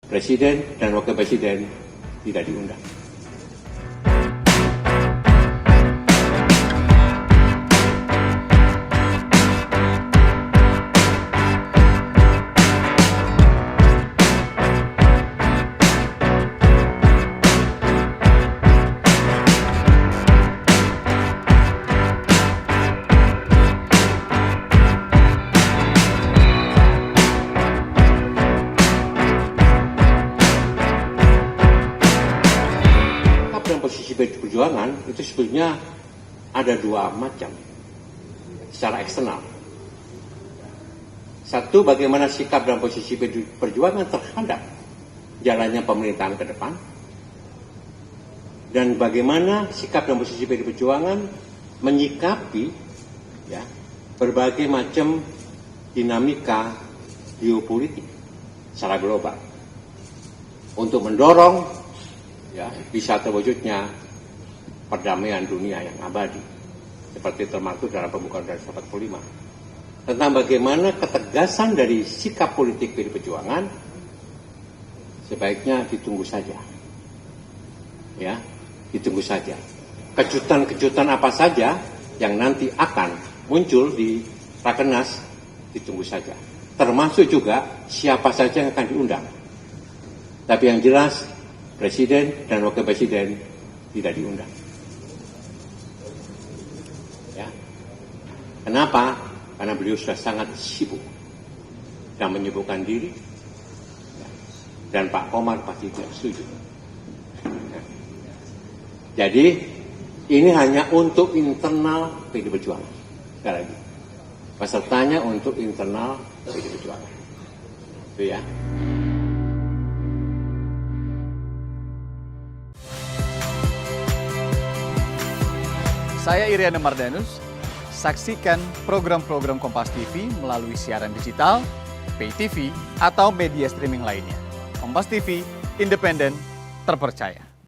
Presiden dan Wakil Presiden tidak diundang. Dan posisi PDI Perjuangan itu sebetulnya ada dua macam secara eksternal. Satu, bagaimana sikap dan posisi PDI Perjuangan terhadap jalannya pemerintahan ke depan, dan bagaimana sikap dan posisi PDI Perjuangan menyikapi berbagai macam dinamika geopolitik secara global untuk mendorong bisa terwujudnya perdamaian dunia yang abadi seperti termaktub dalam pembukaan dari 45, tentang bagaimana ketegasan dari sikap politik PDI Perjuangan sebaiknya ditunggu saja, ditunggu saja. Kejutan-kejutan apa saja yang nanti akan muncul di Rakernas ditunggu saja, termasuk juga siapa saja yang akan diundang. Tapi yang jelas Presiden dan Wakil Presiden tidak diundang. Kenapa? Karena beliau sudah sangat sibuk dan menyibukkan diri, dan Pak Komar pasti tidak setuju. Jadi ini hanya untuk internal PDI Perjuangan. Sekali lagi, pesertanya untuk internal PDI Perjuangan. Itu ya. Saya Iriana Mardanus. Saksikan program-program Kompas TV melalui siaran digital, pay TV, atau media streaming lainnya. Kompas TV, independen, terpercaya.